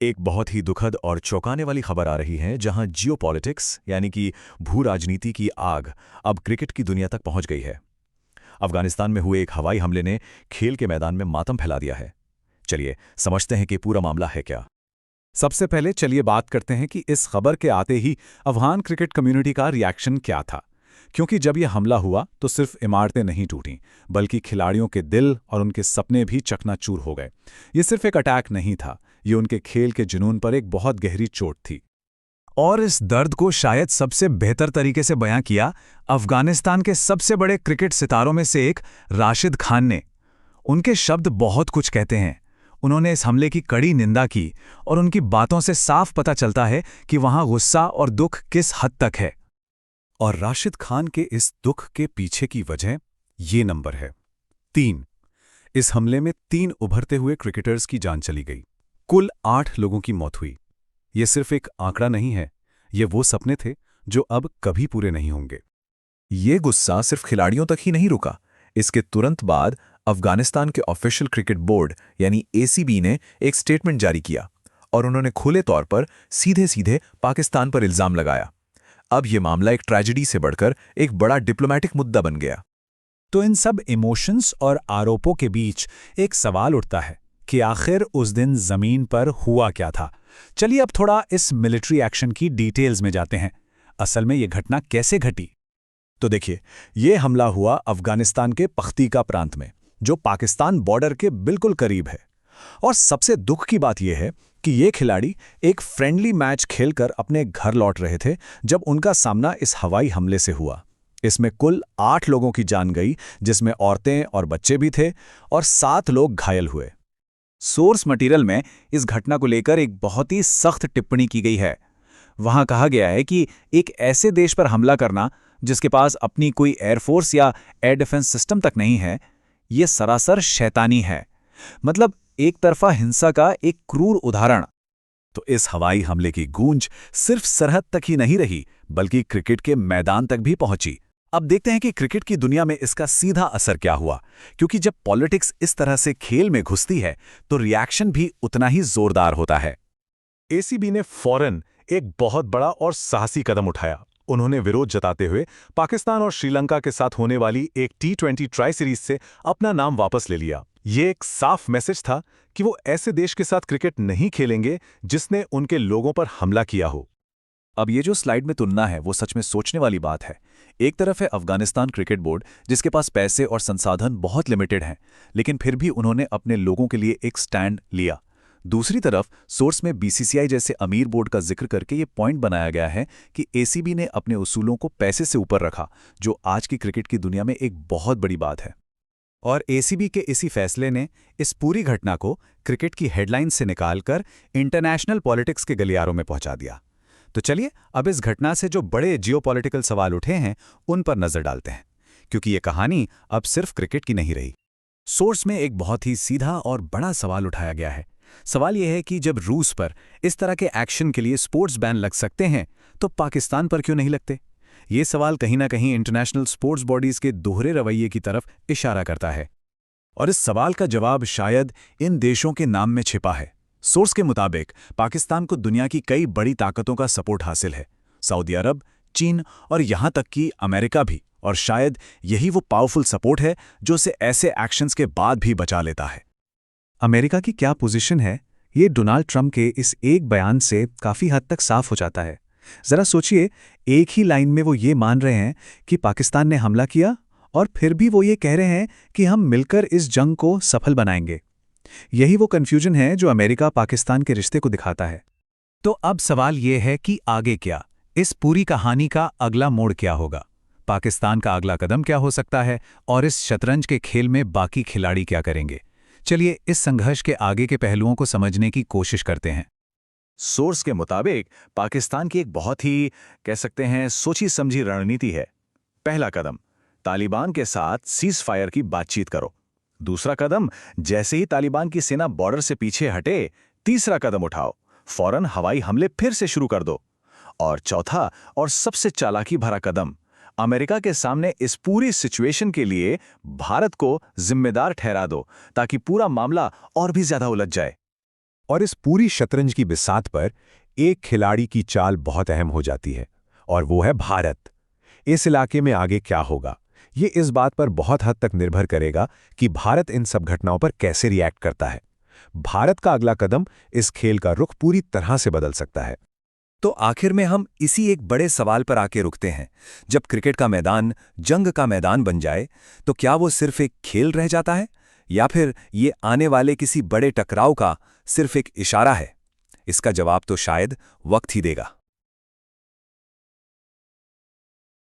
एक बहुत ही दुखद और चौंकाने वाली खबर आ रही है जहां जियोपॉलिटिक्स यानी कि भू राजनीति की आग अब क्रिकेट की दुनिया तक पहुंच गई है। अफगानिस्तान में हुए एक हवाई हमले ने खेल के मैदान में मातम फैला दिया है। चलिए समझते हैं कि पूरा मामला है क्या। सबसे पहले चलिए बात करते हैं कि इस खबर के आते ही अफ़गान क्रिकेट कम्युनिटी का रिएक्शन क्या था। क्योंकि जब यह हमला हुआ तो सिर्फ इमारतें नहीं टूटीं, बल्कि खिलाड़ियों के दिल और उनके सपने भी चकनाचूर हो गए। ये सिर्फ एक अटैक नहीं था, ये उनके खेल के जुनून पर एक बहुत गहरी चोट थी। और इस दर्द को शायद सबसे बेहतर तरीके से बयां किया अफगानिस्तान के सबसे बड़े क्रिकेट सितारों में से एक राशिद खान ने। उनके शब्द बहुत कुछ कहते हैं। उन्होंने इस हमले की कड़ी निंदा की और उनकी बातों से साफ पता चलता है कि वहां गुस्सा और दुख किस हद तक है। और राशिद खान के इस दुख के पीछे की वजह ये नंबर है 3। इस हमले में 3 उभरते हुए क्रिकेटर्स की जान चली गई। कुल 8 लोगों की मौत हुई। ये सिर्फ एक आंकड़ा नहीं है, ये वो सपने थे जो अब कभी पूरे नहीं होंगे। ये गुस्सा सिर्फ खिलाड़ियों तक ही नहीं रुका। इसके तुरंत बाद अफगानिस्तान के ऑफिशियल क्रिकेट बोर्ड यानी एसीबी ने एक स्टेटमेंट जारी किया और उन्होंने खुले तौर पर सीधे सीधे पाकिस्तान पर इल्जाम लगाया। अब यह मामला एक ट्रेजेडी से बढ़कर एक बड़ा डिप्लोमैटिक मुद्दा बन गया। तो इन सब इमोशंस और आरोपों के बीच एक सवाल उठता है कि आखिर उस दिन जमीन पर हुआ क्या था। चलिए अब थोड़ा इस मिलिट्री एक्शन की डिटेल्स में जाते हैं। असल में यह घटना कैसे घटी? तो देखिए, यह हमला हुआ अफगानिस्तान के पख्तीका प्रांत में, जो पाकिस्तान बॉर्डर के बिल्कुल करीब है। और सबसे दुख की बात यह है कि ये खिलाड़ी एक फ्रेंडली मैच खेलकर अपने घर लौट रहे थे जब उनका सामना इस हवाई हमले से हुआ। इसमें कुल 8 लोगों की जान गई, जिसमें औरतें और बच्चे भी थे, और 7 लोग घायल हुए। सोर्स मटेरियल में इस घटना को लेकर एक बहुत ही सख्त टिप्पणी की गई है। वहां कहा गया है कि एक ऐसे देश पर हमला करना जिसके पास अपनी कोई एयरफोर्स या एयर डिफेंस सिस्टम तक नहीं है, यह सरासर शैतानी है। मतलब एक तरफा हिंसा का एक क्रूर उदाहरण। तो इस हवाई हमले की गूंज सिर्फ सरहद तक ही नहीं रही, बल्कि क्रिकेट के मैदान तक भी पहुंची। अब देखते हैं कि क्रिकेट की दुनिया में इसका सीधा असर क्या हुआ, क्योंकि जब पॉलिटिक्स इस तरह से खेल में घुसती है तो रिएक्शन भी उतना ही जोरदार होता है। एसीबी ने फौरन एक बहुत बड़ा और साहसी कदम उठाया। उन्होंने विरोध जताते हुए पाकिस्तान और श्रीलंका के साथ होने वाली एक टी20 ट्राई सीरीज से अपना नाम वापस ले लिया। ये एक साफ मैसेज था कि वो ऐसे देश के साथ क्रिकेट नहीं खेलेंगे जिसने उनके लोगों पर हमला किया हो। अब ये जो स्लाइड में तुलना है वो सच में सोचने वाली बात है। एक तरफ है अफगानिस्तान क्रिकेट बोर्ड, जिसके पास पैसे और संसाधन बहुत लिमिटेड हैं, लेकिन फिर भी उन्होंने अपने लोगों के लिए एक स्टैंड लिया। दूसरी तरफ सोर्स में बीसीसीआई जैसे अमीर बोर्ड का जिक्र करके ये पॉइंट बनाया गया है कि एसीबी ने अपने उसूलों को पैसे से ऊपर रखा, जो आज की क्रिकेट की दुनिया में एक बहुत बड़ी बात है। और एसीबी के इसी फैसले ने इस पूरी घटना को क्रिकेट की हेडलाइन से निकालकर इंटरनेशनल पॉलिटिक्स के गलियारों में पहुंचा दिया। तो चलिए अब इस घटना से जो बड़े जियोपॉलिटिकल सवाल उठे हैं उन पर नजर डालते हैं, क्योंकि ये कहानी अब सिर्फ क्रिकेट की नहीं रही। सोर्स में एक बहुत ही सीधा और बड़ा सवाल उठाया गया है। सवाल यह है कि जब रूस पर इस तरह के एक्शन के लिए स्पोर्ट्स बैन लग सकते हैं, तो पाकिस्तान पर क्यों नहीं लगते? ये सवाल कहीं ना कहीं इंटरनेशनल स्पोर्ट्स बॉडीज के दोहरे रवैये की तरफ इशारा करता है। और इस सवाल का जवाब शायद इन देशों के नाम में छिपा है। सोर्स के मुताबिक पाकिस्तान को दुनिया की कई बड़ी ताकतों का सपोर्ट हासिल है, सऊदी अरब, चीन और यहां तक कि अमेरिका भी। और शायद यही वो पावरफुल सपोर्ट है जो उसे ऐसे एक्शंस के बाद भी बचा लेता है। अमेरिका की क्या पोजीशन है, ये डोनाल्ड ट्रंप के इस एक बयान से काफी हद तक साफ हो जाता है। जरा सोचिए, एक ही लाइन में वो ये मान रहे हैं कि पाकिस्तान ने हमला किया, और फिर भी वो ये कह रहे हैं कि हम मिलकर इस जंग को सफल बनाएंगे। यही वो कन्फ्यूजन है जो अमेरिका पाकिस्तान के रिश्ते को दिखाता है। तो अब सवाल ये है कि आगे क्या? इस पूरी कहानी का अगला मोड़ क्या होगा? पाकिस्तान का अगला कदम क्या हो सकता है, और इस शतरंज के खेल में बाकी खिलाड़ी क्या करेंगे? चलिए इस संघर्ष के आगे के पहलुओं को समझने की कोशिश करते हैं। सोर्स के मुताबिक पाकिस्तान की एक बहुत ही कह सकते हैं सोची समझी रणनीति है। पहला कदम, तालिबान के साथ सीज फायर की बातचीत करो। दूसरा कदम, जैसे ही तालिबान की सेना बॉर्डर से पीछे हटे, तीसरा कदम उठाओ, फौरन हवाई हमले फिर से शुरू कर दो। और चौथा और सबसे चालाकी भरा कदम, अमेरिका के सामने इस पूरी सिचुएशन के लिए भारत को जिम्मेदार ठहरा दो, ताकि पूरा मामला और भी ज्यादा उलझ जाए। और इस पूरी शतरंज की बिसात पर एक खिलाड़ी की चाल बहुत अहम हो जाती है, और वो है भारत। इस इलाके में आगे क्या होगा, ये इस बात पर बहुत हद तक निर्भर करेगा कि भारत इन सब घटनाओं पर कैसे रिएक्ट करता है। भारत का अगला कदम इस खेल का रुख पूरी तरह से बदल सकता है। तो आखिर में हम इसी एक बड़े सवाल पर आके रुकते हैं। जब क्रिकेट का मैदान जंग का मैदान बन जाए, तो क्या वो सिर्फ एक खेल रह जाता है, या फिर ये आने वाले किसी बड़े टकराव का सिर्फ एक इशारा है? इसका जवाब तो शायद वक्त ही देगा।